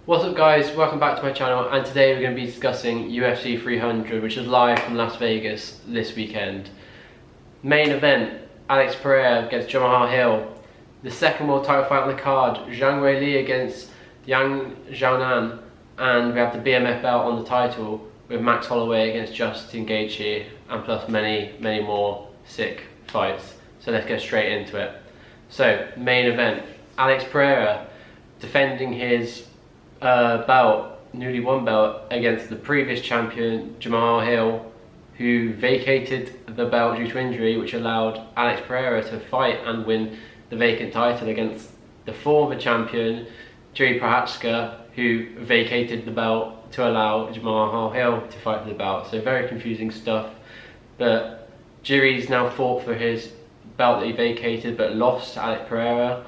What's up guys, welcome back to my channel, and today we're going to be discussing UFC 300, which is live from Las Vegas this weekend. Main event, Alex Pereira against Jamahal Hill. The second world title fight on the card, Zhang Weili against Yang Xiaonan, and we have the BMF belt on the title with Max Holloway against Justin Gaethje, and plus many more sick fights. So let's get straight into it. So, main event, Alex Pereira defending his newly won belt against the previous champion Jamahal Hill, who vacated the belt due to injury, which allowed Alex Pereira to fight and win the vacant title against the former champion Jiri Prochazka, who vacated the belt to allow Jamahal Hill to fight for the belt. So very confusing stuff, but Jiri's now fought for his belt that he vacated but lost to Alex Pereira,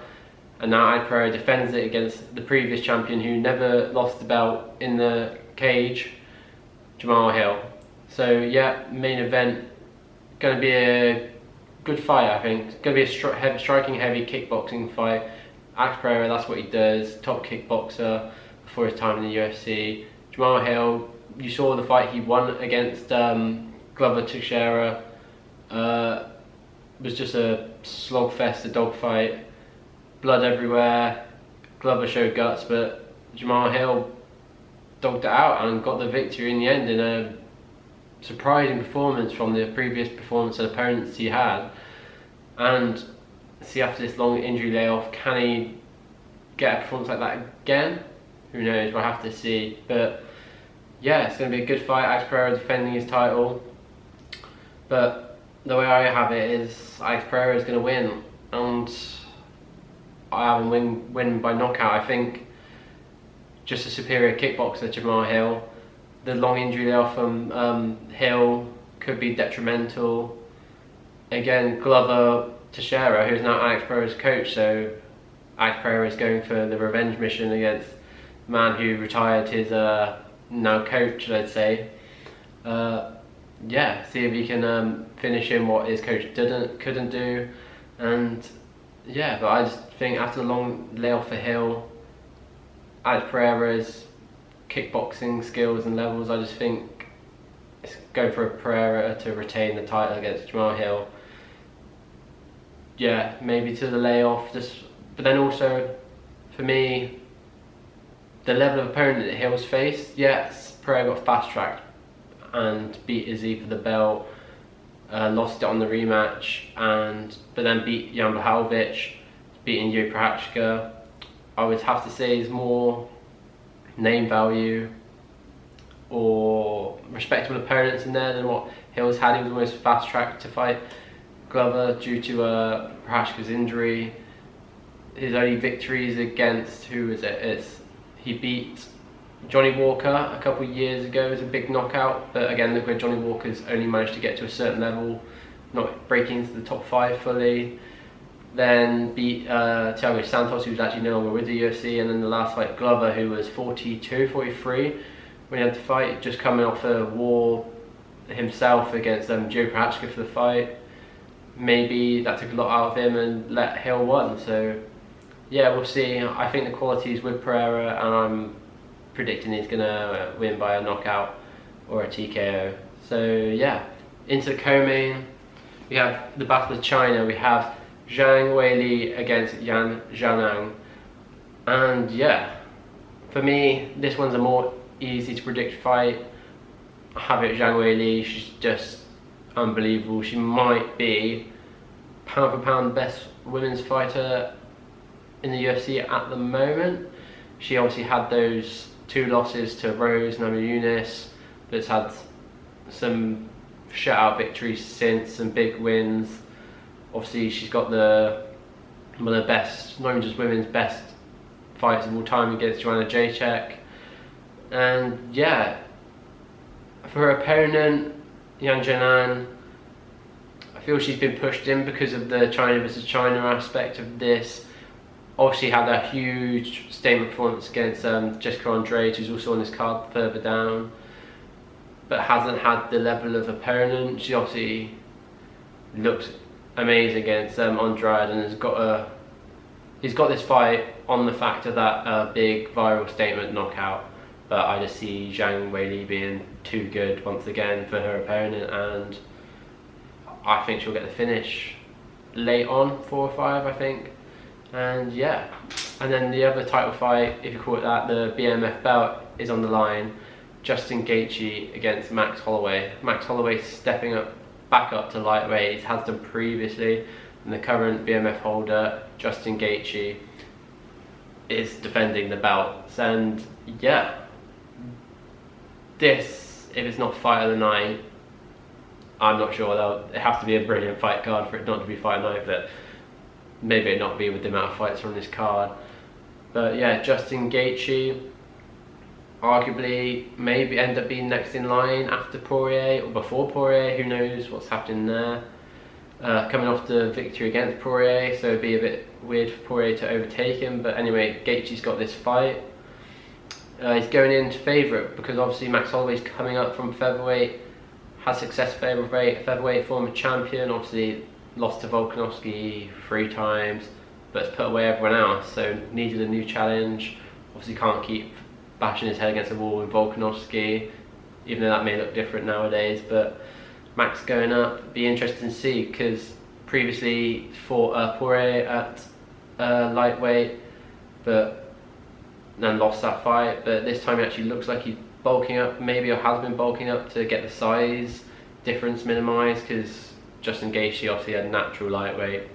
and now Alex Pereira defends it against the previous champion who never lost the belt in the cage, Jamahal Hill. So yeah, main event, going to be a good fight. I think it's going to be a striking heavy kickboxing fight. Alex Pereira, that's what he does, top kickboxer before his time in the UFC. Jamahal Hill, you saw the fight he won against Glover Teixeira, was just a slogfest, a dogfight. Blood everywhere. Glover showed guts, but Jamahal Hill dogged it out and got the victory in the end in a surprising performance from the previous performance and opponents he had. And see, after this long injury layoff, can he get a performance like that again? Who knows, we'll have to see. But yeah, it's going to be a good fight. Alex Pereira defending his title, but the way I have it is Alex Pereira is going to win, and I have him win by knockout. I think just a superior kickboxer, Jamahal Hill. The long injury layoff from Hill could be detrimental. Again, Glover Teixeira, who's now Alex Pereira's coach, so Alex Pereira is going for the revenge mission against the man who retired his now coach, let's say. Yeah, see if he can finish him what his coach couldn't do. And yeah, but I just think after the long layoff for Hill, Alex Pereira's kickboxing skills and levels, I just think it's going for Pereira to retain the title against Jamahal Hill. Yeah, maybe to the layoff, but then also for me, the level of opponent that Hill's faced, yes, Pereira got fast tracked and beat Izzy for the belt, lost it on the rematch, but then beat Jan Blachowicz, beating Jiri Prochazka. I would have to say is more name value or respectable opponents in there than what Hill's had. He was almost fast tracked to fight Glover due to Prochazka's injury. His only victories against, who is it? He beat Johnny Walker a couple of years ago. It was a big knockout, but again, look where Johnny Walker's only managed to get to a certain level, not breaking into the top 5 fully. Then beat Thiago Santos, who's actually no longer with the UFC, and then the last fight, Glover, who was 42, 43 when he had to fight, just coming off a war himself against Jiri Prochazka for the fight. Maybe that took a lot out of him and let Hill win. So yeah, we'll see. I think the quality is with Pereira, and I'm predicting he's gonna win by a knockout or a TKO. So yeah, into the co-main, we have the Battle of China. We have Zhang Weili against Yang Xiaonan, and yeah, for me this one's a more easy to predict fight. I have it Zhang Weili. She's just unbelievable. She might be pound for pound best women's fighter in the UFC at the moment. She obviously had those 2 losses to Rose Namajunas, but it's had some shutout victories since, some big wins. Obviously she's got one of the best, not even just women's best fights of all time against Joanna Jacek. And yeah, for her opponent, Yang Xiaonan, I feel she's been pushed in because of the China versus China aspect of this. Obviously had a huge statement performance against Jessica Andrade, who's also on this card further down, but hasn't had the level of opponent. She obviously looks amazing against Andrade and has got a he's got this fight on the fact of that big viral statement knockout, but I just see Zhang Weili being too good once again for her opponent, and I think she'll get the finish late on, 4 or 5 I think. And yeah, and then the other title fight, if you call it that, the BMF belt is on the line. Justin Gaethje against Max Holloway. Max Holloway stepping back up to lightweight, he has done previously, and the current BMF holder, Justin Gaethje, is defending the belts. And yeah, this, if it's not fight of the night, I'm not sure. It has to be a brilliant fight card for it not to be fight of the night, but maybe it not be with the amount of fights on this card. But yeah, Justin Gaethje arguably maybe end up being next in line after Poirier or before Poirier, who knows what's happening there. Coming off the victory against Poirier, so it'd be a bit weird for Poirier to overtake him, but anyway, Gaethje's got this fight. He's going in favourite because obviously Max Holloway's coming up from featherweight, has success featherweight, former champion, obviously lost to Volkanovski 3 times, but has put away everyone else, so needed a new challenge. Obviously can't keep bashing his head against the wall with Volkanovski, even though that may look different nowadays. But Max going up, be interesting to see, because previously fought Poirier at lightweight, but then lost that fight. But this time he actually looks like he's bulking up, maybe, or has been bulking up to get the size difference minimised, because Justin Gaethje obviously had natural lightweight.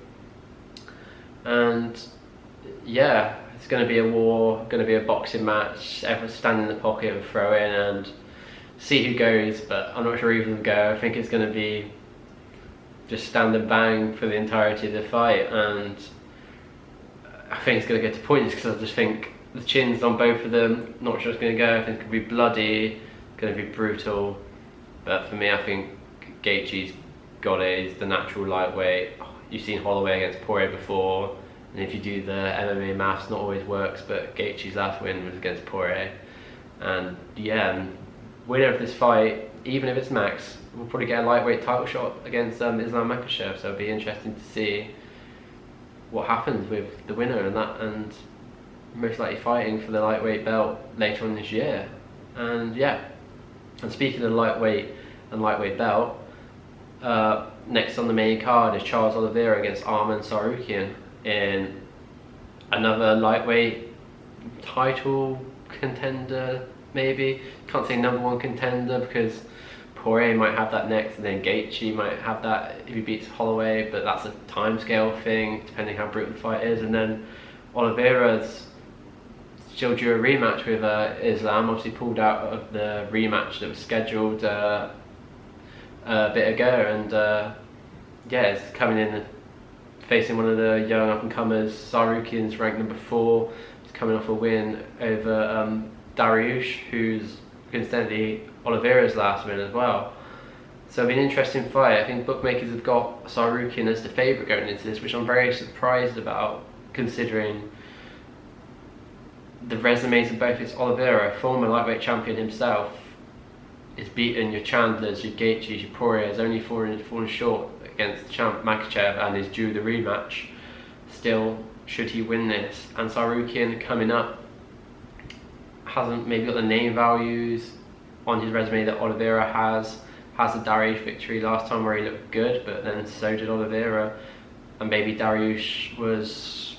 And yeah, it's going to be a war, going to be a boxing match, everyone stand in the pocket and throw in and see who goes, but I'm not sure either of them go. I think it's going to be just stand and bang for the entirety of the fight, and I think it's going to go to points, because I just think the chins on both of them, not sure it's going to go. I think it's going to be bloody, going to be brutal, but for me I think Gaethje's got it. He's the natural lightweight. You've seen Holloway against Poirier before, and if you do the MMA maths, not always works, but Gaethje's last win was against Poirier. And yeah, winner of this fight, even if it's Max, will probably get a lightweight title shot against Islam Makhachev, so it'll be interesting to see what happens with the winner and that, and most likely fighting for the lightweight belt later on this year. And yeah, and speaking of lightweight and lightweight belt, next on the main card is Charles Oliveira against Arman Tsarukyan in another lightweight title contender, maybe. Can't say #1 contender, because Poirier might have that next, and then Gaethje might have that if he beats Holloway, but that's a timescale thing, depending how brutal the fight is. And then Oliveira's still due a rematch with Islam, obviously pulled out of the rematch that was scheduled a bit ago, and yeah, it's coming in facing one of the young up-and-comers. Tsarukyan's ranked #4, he's coming off a win over Dariush, who's coincidentally Oliveira's last win as well. So it'll be an interesting fight. I think bookmakers have got Tsarukyan as the favourite going into this, which I'm very surprised about, considering the resumes of both. It's Oliveira, former lightweight champion himself, is beaten your Chandlers, your Gaethjes, your Poiriers, only fallen short against champ Makhachev, and is due the rematch. Still, should he win this? And Tsarukyan coming up hasn't maybe got the name values on his resume that Oliveira has. Has the Dariush victory last time where he looked good, but then so did Oliveira, and maybe Dariush was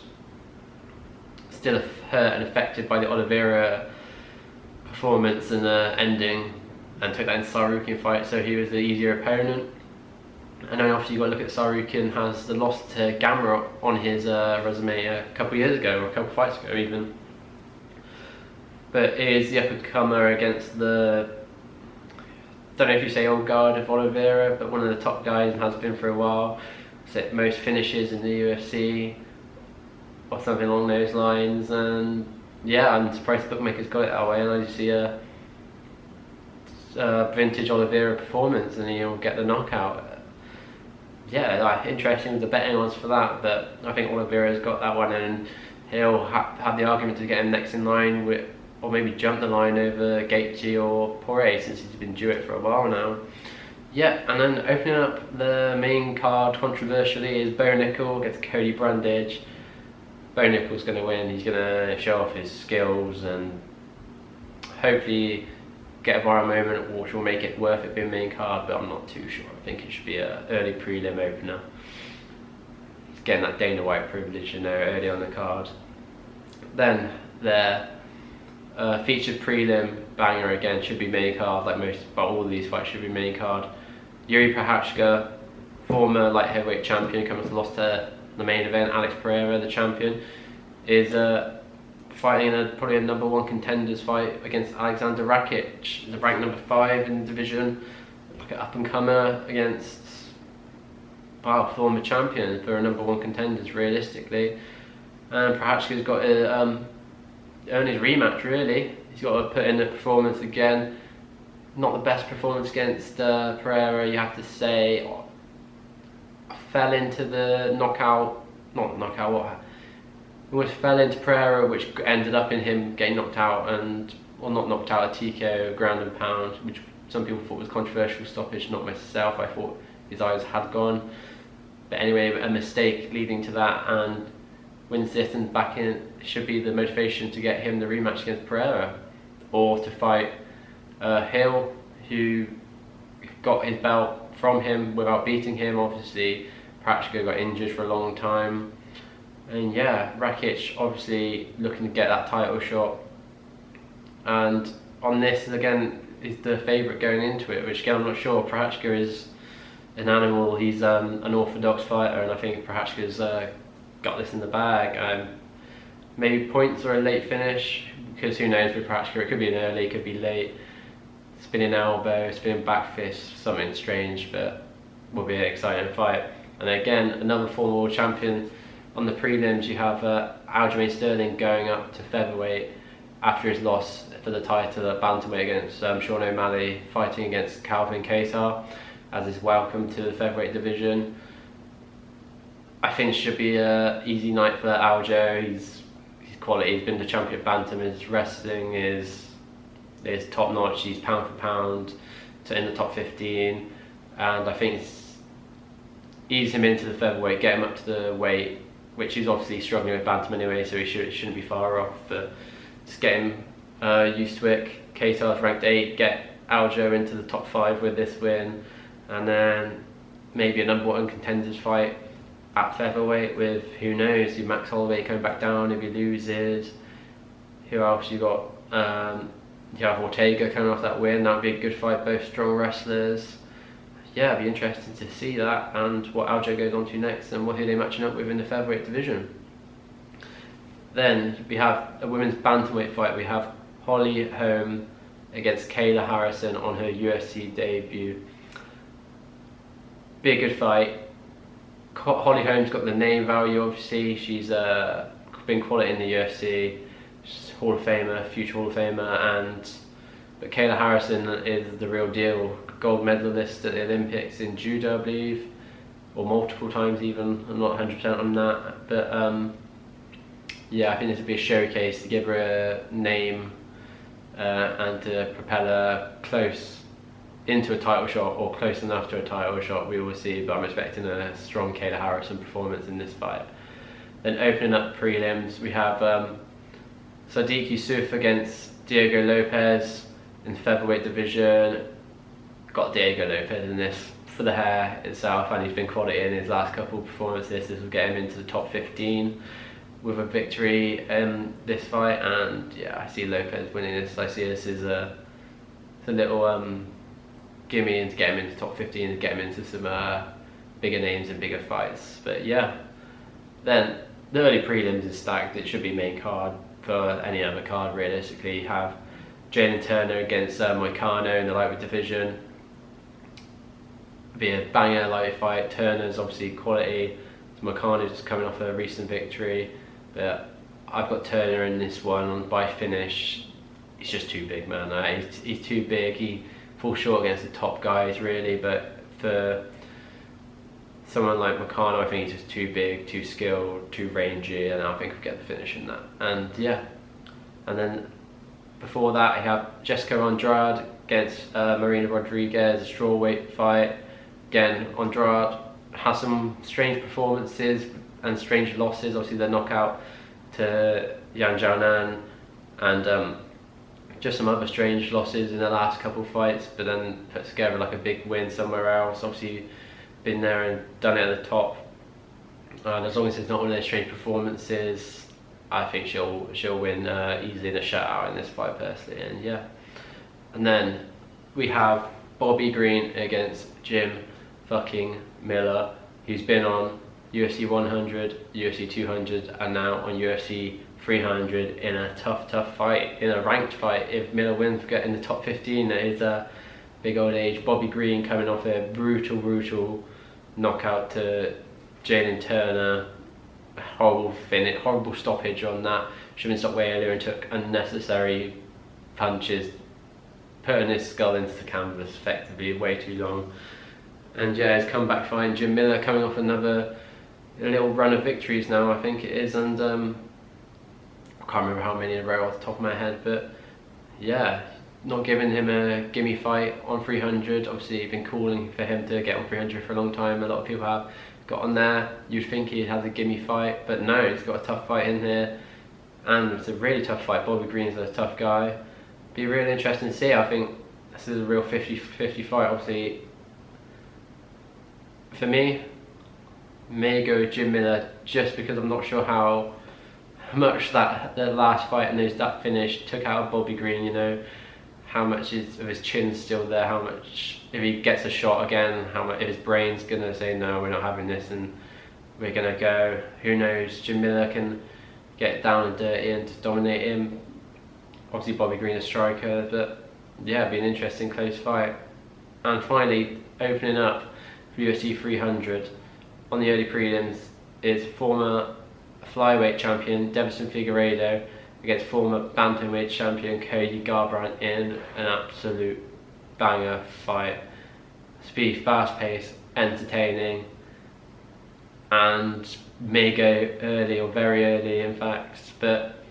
still hurt and affected by the Oliveira performance and the ending, and took that into Tsarukyan fight, so he was the easier opponent. And then obviously you've got to look at Tsarukyan has the loss to Gamrot on his resume a couple of years ago, or a couple of fights ago even. But it is the up-and-comer against the, don't know if you say old guard of Oliveira, but one of the top guys, and has been for a while. So most finishes in the UFC, or something along those lines. And yeah, I'm surprised the bookmakers got it that way, and I just see a vintage Oliveira performance and he'll get the knockout. Yeah, interesting with the betting odds for that, but I think Oliveira's got that one, and he'll have the argument to get him next in line with, or maybe jump the line over Gaethje or Poirier, since he's been due it for a while now. Yeah, and then opening up the main card controversially is Bo Nickel against Cody Brundage. Bo Nickal's going to win. He's going to show off his skills and hopefully get a viral moment which will make it worth it being main card, but I'm not too sure. I think it should be an early prelim opener. It's getting that Dana White privilege, you know, early on the card. Then their featured prelim banger again should be main card, like most, but all of these fights should be main card. Yuri Prochazka, former light heavyweight champion, coming to loss to the main event. Alex Pereira, the champion, is fighting in probably a #1 contenders fight against Alexander Rakic, the ranked #5 in the division, like an up-and-comer against former champion for a #1 contenders realistically. And Prochazka's got to earn his rematch really. He's got to put in a performance again. Not the best performance against Pereira, you have to say. Fell into the knockout, almost fell into Pereira, which ended up in him getting knocked out, and, well, not knocked out, a TKO, ground and pound, which some people thought was controversial stoppage, not myself. I thought his eyes had gone. But anyway, a mistake leading to that, and wins this, and back in should be the motivation to get him the rematch against Pereira, or to fight Hill, who got his belt from him without beating him. Obviously Prochazka got injured for a long time, and yeah, Rakic obviously looking to get that title shot, and on this again is the favourite going into it, which again I'm not sure. Prochazka is an animal, he's an orthodox fighter, and I think Prochazka's got this in the bag. Maybe points or a late finish, because who knows with Prochazka, it could be an early, it could be late. Spinning elbow, spinning back fist, something strange, but will be an exciting fight. And again, another former world champion. On the prelims, you have Aljamain Sterling going up to featherweight after his loss for the title at bantamweight against Sean O'Malley, fighting against Calvin Kattar as his welcome to the featherweight division. I think it should be an easy night for Aljo. He's quality. He's been the champion at bantam. His wrestling is top notch. He's pound for pound in the top 15, and I think it's ease him into the featherweight, get him up to the weight, which he's obviously struggling with bantam anyway, so he shouldn't be far off, but just get him used to it. Kattar's ranked 8, get Aljo into the top 5 with this win, and then maybe a #1 contenders fight at featherweight with, who knows, Max Holloway coming back down if he loses. Who else you got? You have Ortega coming off that win. That would be a good fight, both strong wrestlers. Yeah, it'd be interesting to see that, and what Aljo goes on to next, and who they're matching up with in the featherweight division. Then we have a women's bantamweight fight. We have Holly Holm against Kayla Harrison on her UFC debut. Be a good fight. Holly Holm's got the name value, obviously. She's been quality in the UFC. She's Hall of Famer, future Hall of Famer, but Kayla Harrison is the real deal. Gold medalist at the Olympics in judo, I believe, or multiple times even. I'm not 100% on that, but yeah, I think this would be a showcase to give her a name and to propel her close into a title shot, or close enough to a title shot. We will see, but I'm expecting a strong Kayla Harrison performance in this fight. Then opening up prelims, we have Sadiq Yusuf against Diego Lopez in the featherweight division. Got Diego Lopez in this for the hair itself, and he's been quality in his last couple of performances. This will get him into the top 15 with a victory in this fight, and yeah, I see Lopez winning this. I see this as a little gimme and to get him into top 15 and get him into some bigger names and bigger fights. But yeah, then the early prelims is stacked. It should be main card for any other card realistically. You have Jalen Turner against Moicano in the lightweight division. Be a banger lightweight fight. Turner's obviously quality. Moicano's just coming off a recent victory, but I've got Turner in this one by finish. He's just too big, man. He's too big. He falls short against the top guys really, but for someone like Moicano, I think he's just too big, too skilled, too rangy, and I think we'll get the finish in that. And yeah, and then before that I have Jessica Andrade against Marina Rodriguez, a strawweight fight. Again, Andrade has some strange performances and strange losses. Obviously the knockout to Yan Jianan, and just some other strange losses in the last couple of fights, but then put together like a big win somewhere else. Obviously been there and done it at the top, and as long as it's not one of those strange performances, I think she'll win easily in a shutout in this fight personally. And yeah, and then we have Bobby Green against Jim fucking Miller, who's been on UFC 100, UFC 200, and now on UFC 300 in a tough fight, in a ranked fight. If Miller wins, get in the top 15 at his big old age. Bobby Green coming off a brutal knockout to Jalen Turner. Horrible stoppage on that. Should have been stopped way earlier and took unnecessary punches, putting his skull into the canvas effectively way too long. And yeah, his comeback fight. Jim Miller coming off another little run of victories now, I think it is, and I can't remember how many in a row off the top of my head, but yeah, not giving him a gimme fight on 300. Obviously been calling for him to get on 300 for a long time. A lot of people have got on there. You'd think he has a gimme fight, but no, he's got a tough fight in here, and it's a really tough fight. Bobby Green's a tough guy. Be really interesting to see. I think this is a real 50-50 fight. Obviously, for me, may go Jim Miller, just because I'm not sure how much that the last fight and that finish took out of Bobby Green. You know, how much of his chin's still there, how much, if he gets a shot again, how much, if his brain's gonna say no, we're not having this and we're gonna go. Who knows? Jim Miller can get down and dirty and dominate him. Obviously Bobby Green a striker, but yeah, it'd be an interesting close fight. And finally, opening up for UFC 300 on the early prelims is former flyweight champion Deiveson Figueiredo against former bantamweight champion Cody Garbrandt in an absolute banger fight. Speed, fast paced, entertaining, and may go early or very early in fact, but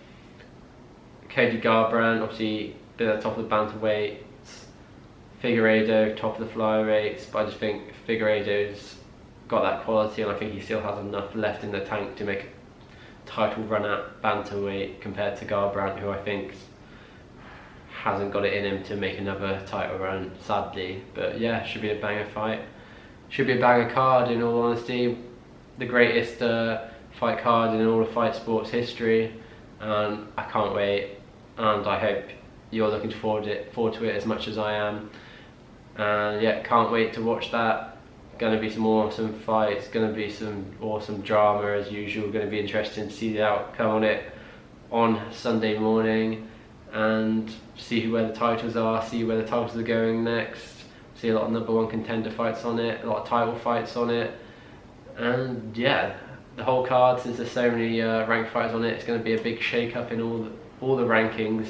Cody Garbrandt obviously been at the top of the bantamweights, Figueiredo top of the flyweights, but I just think Figueiredo's got that quality, and I think he still has enough left in the tank to make a title run at bantamweight compared to Garbrandt, who I think hasn't got it in him to make another title run, sadly. But yeah, should be a banger fight. Should be a banger card, in all honesty. The greatest fight card in all of fight sports history, and I can't wait, and I hope you're looking forward to it as much as I am. And yeah, can't wait to watch that. Gonna be some awesome fights, gonna be some awesome drama as usual, gonna be interesting to see the outcome on it on Sunday morning, and see where the titles are, see where the titles are going next, see a lot of #1 contender fights on it, a lot of title fights on it, and yeah, the whole card, since there's so many ranked fighters on it, it's going to be a big shake up in all the rankings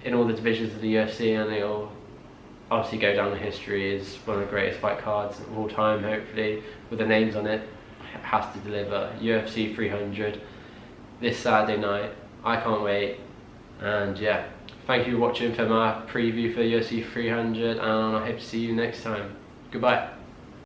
in all the divisions of the UFC, and it'll obviously go down in history as one of the greatest fight cards of all time, hopefully, with the names on it. It has to deliver. UFC 300 this Saturday night. I can't wait. And yeah, thank you for watching for my preview for UFC 300, and I hope to see you next time. Goodbye.